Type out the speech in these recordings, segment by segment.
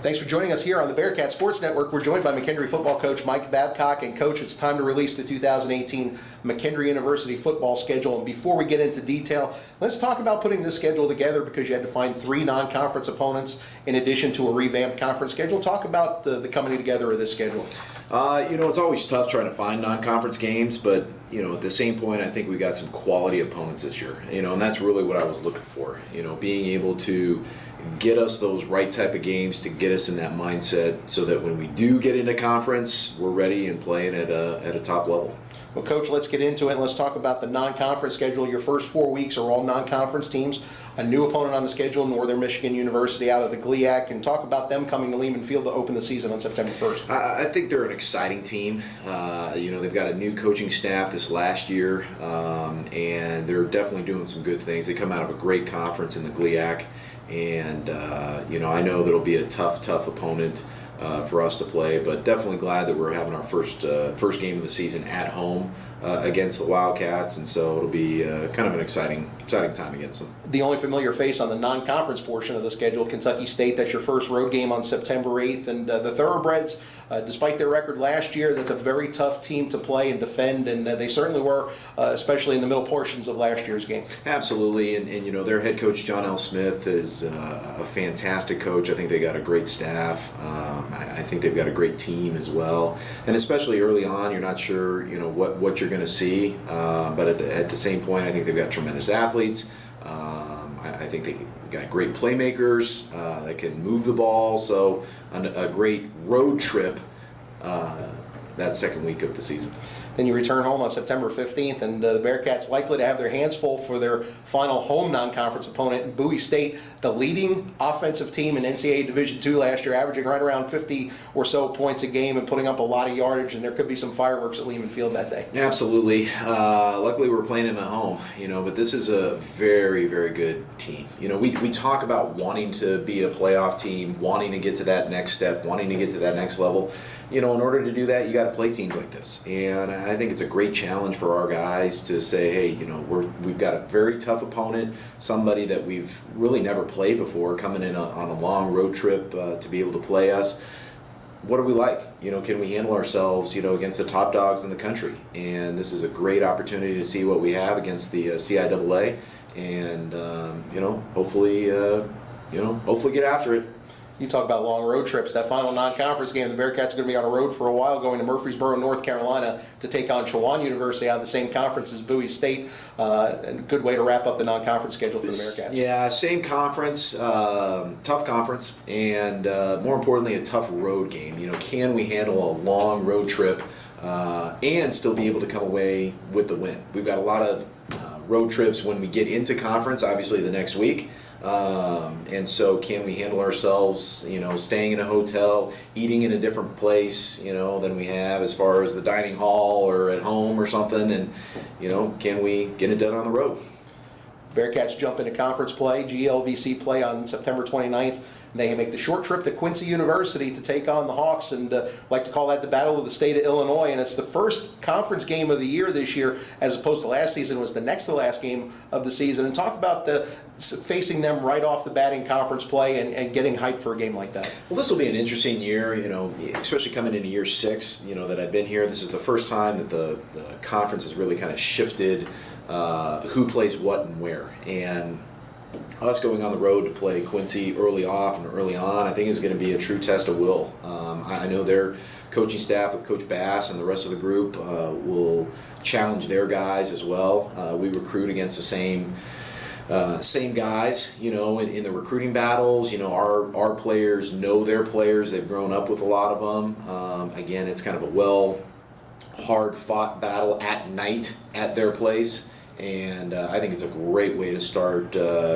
Thanks for joining us here on the Bearcats Sports Network. We're joined by McKendree football coach Mike Babcock. And Coach, it's time to release the 2018 McKendree University football schedule. And before we get into detail, let's talk about putting this schedule together, because you had to find 3 non-conference opponents in addition to a revamped conference schedule. Talk about the coming together of this schedule. It's always tough trying to find non-conference games, but at the same point, I think we got some quality opponents this year. And that's really what I was looking for. Being able to get us those right type of games to get us in that mindset, so that when we do get into conference, we're ready and playing at a top level. Well, Coach, let's get into it and let's talk about the non-conference schedule. Your first 4 weeks are all non-conference teams. A new opponent on the schedule, Northern Michigan University out of the GLIAC, and talk about them coming to Lehman Field to open the season on September 1st. I think they're an exciting team. They've got a new coaching staff this last year, and they're definitely doing some good things. They come out of a great conference in the GLIAC, and I know that'll be a tough opponent for us to play, but definitely glad that we're having our first game of the season at home against the Wildcats, and so it'll be kind of an exciting time against them. The only familiar face on the non-conference portion of the schedule, Kentucky State. That's your first road game on September 8th, and the Thoroughbreds, despite their record last year, that's a very tough team to play and defend, and they certainly were, especially in the middle portions of last year's game. Absolutely, and their head coach John L. Smith is a fantastic coach. I think they got a great staff. I think they've got a great team as well, and especially early on, you're not sure what you're going to see, but at the same point, I think they've got tremendous athletes. I think they got great playmakers that can move the ball, so a great road trip that second week of the season. Then you return home on September 15th, and the Bearcats likely to have their hands full for their final home non-conference opponent, Bowie State, the leading offensive team in NCAA Division II last year, averaging right around 50 or so points a game and putting up a lot of yardage, and there could be some fireworks at Lehman Field that day. Absolutely. Luckily, we're playing them at home, but this is a very, very good team. We talk about wanting to be a playoff team, wanting to get to that next step, wanting to get to that next level. In order to do that, you got to play teams like this, and I think it's a great challenge for our guys to say, hey, we've got a very tough opponent, somebody that we've really never played before, coming in on a long road trip to be able to play us. What are we like? Can we handle ourselves, against the top dogs in the country? And this is a great opportunity to see what we have against the CIAA, and hopefully get after it. You talk about long road trips. That final non-conference game, the Bearcats are going to be on a road for a while, going to Murfreesboro, North Carolina, to take on Chowan University out of the same conference as Bowie State. And a good way to wrap up the non-conference schedule for the Bearcats. Yeah, same conference, tough conference, and more importantly, a tough road game. Can we handle a long road trip and still be able to come away with the win? We've got a lot of road trips when we get into conference, obviously the next week. And so can we handle ourselves, staying in a hotel, eating in a different place, than we have as far as the dining hall or at home or something, and, can we get it done on the road? Bearcats jump into conference play, GLVC play on September 29th. They make the short trip to Quincy University to take on the Hawks, and like to call that the Battle of the State of Illinois. And it's the first conference game of the year this year, as opposed to last season. It was the next to last game of the season. And talk about facing them right off the bat in conference play and getting hyped for a game like that. Well, this will be an interesting year, especially coming into year 6, that I've been here. This is the first time that the conference has really kind of shifted who plays what and where. And us going on the road to play Quincy early on, I think is going to be a true test of will. I know their coaching staff with Coach Bass and the rest of the group will challenge their guys as well. We recruit against the same guys, in the recruiting battles. Our players know their players. They've grown up with a lot of them. Again, it's kind of a hard-fought battle at night at their place. And I think it's a great way to start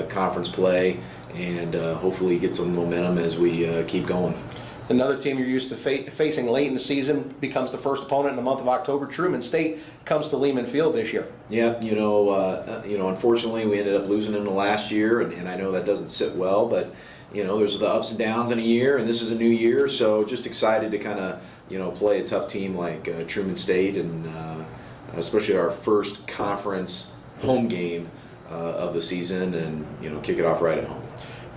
conference play and hopefully get some momentum as we keep going. Another team you're used to facing late in the season becomes the first opponent in the month of October. Truman State comes to Lehman Field this year. Yeah, unfortunately we ended up losing them the last year, and I know that doesn't sit well, but there's the ups and downs in a year, and this is a new year, so just excited to kind of play a tough team like Truman State, and especially our first conference home game of the season, and kick it off right at home.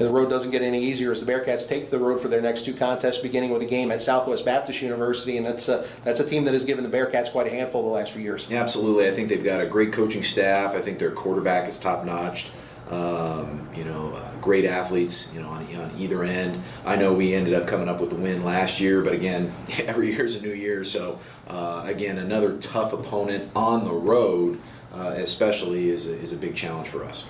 And the road doesn't get any easier as the Bearcats take the road for their next two contests, beginning with a game at Southwest Baptist University, and that's a team that has given the Bearcats quite a handful the last few years. Yeah, absolutely. I think they've got a great coaching staff. I think their quarterback is top-notched. Great athletes, on either end. I know we ended up coming up with the win last year, but again, every year is a new year. So, again, another tough opponent on the road, especially, is a big challenge for us.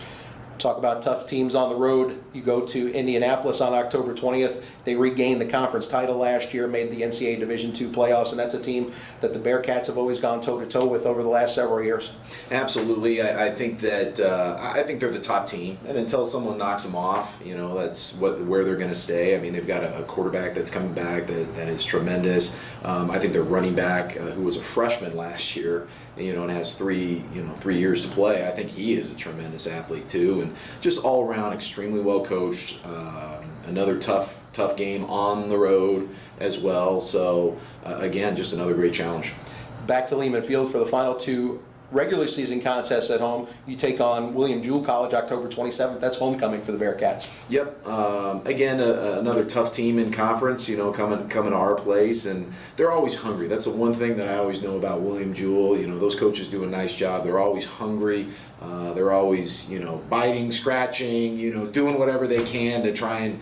Talk about tough teams on the road. You go to Indianapolis on October 20th. They regained the conference title last year, made the NCAA Division II playoffs, and that's a team that the Bearcats have always gone toe-to-toe with over the last several years. Absolutely. I think that I think they're the top team, and until someone knocks them off, that's where they're going to stay. I mean, they've got a quarterback that's coming back that is tremendous. I think their running back, who was a freshman last year, and has 3 years to play. I think he is a tremendous athlete too, and just all around extremely well coached. Another tough game on the road as well. So again, just another great challenge. Back to Lehman Field for the final two regular season contests at home. You take on William Jewell College October 27th. That's homecoming for the Bearcats. Yep. Again, another tough team in conference, coming to our place, and they're always hungry. That's the one thing that I always know about William Jewell. Those coaches do a nice job. They're always hungry. They're always, biting, scratching, doing whatever they can to try and,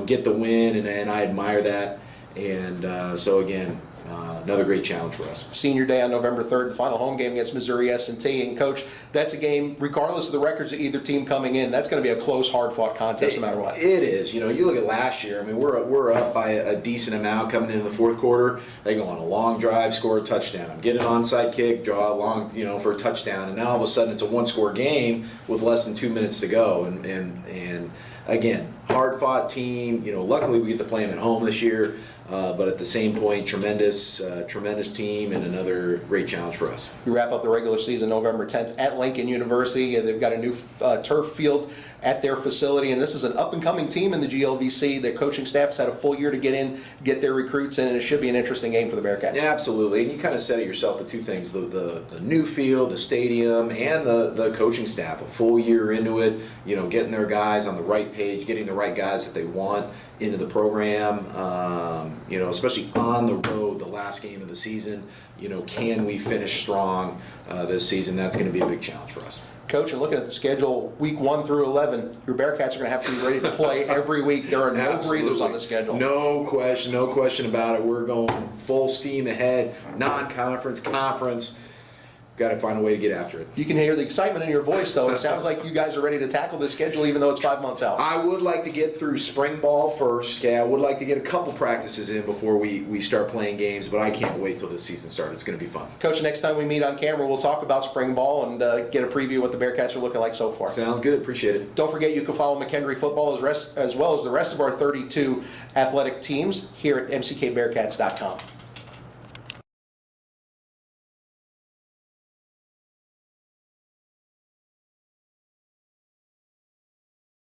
get the win, and I admire that. And so again, another great challenge for us. Senior Day on November 3rd, the final home game against Missouri S&T. And Coach, that's a game, regardless of the records of either team coming in, that's going to be a close, hard-fought contest no matter what. It is. You look at last year, I mean, we're up by a decent amount coming into the fourth quarter. They go on a long drive, score a touchdown. Get an onside kick, draw a long, for a touchdown. And now all of a sudden it's a one-score game with less than 2 minutes to go. And again, hard-fought team. Luckily we get to play them at home this year. But at the same point, tremendous team and another great challenge for us. We wrap up the regular season November 10th at Lincoln University, and they've got a new turf field at their facility. And this is an up-and-coming team in the GLVC. Their coaching staff has had a full year to get their recruits in, and it should be an interesting game for the Bearcats. Yeah, absolutely. And you kind of said it yourself, the two things, the new field, the stadium, and the coaching staff, a full year into it, getting their guys on the right page, getting the right guys that they want into the program, especially on the road, the last game of the season. Can we finish strong this season? That's going to be a big challenge for us. Coach, and looking at the schedule, week 1 through 11, your Bearcats are going to have to be ready to play every week. There are no breathers on the schedule. No question about it. We're going full steam ahead, non-conference, conference. Got to find a way to get after it. You can hear the excitement in your voice, though. It sounds like you guys are ready to tackle this schedule, even though it's 5 months out. I would like to get through spring ball first. Okay? I would like to get a couple practices in before we start playing games, but I can't wait till this season starts. It's going to be fun. Coach, next time we meet on camera, we'll talk about spring ball and get a preview of what the Bearcats are looking like so far. Sounds good. Appreciate it. Don't forget you can follow McKendree football as well as the rest of our 32 athletic teams here at mckbearcats.com.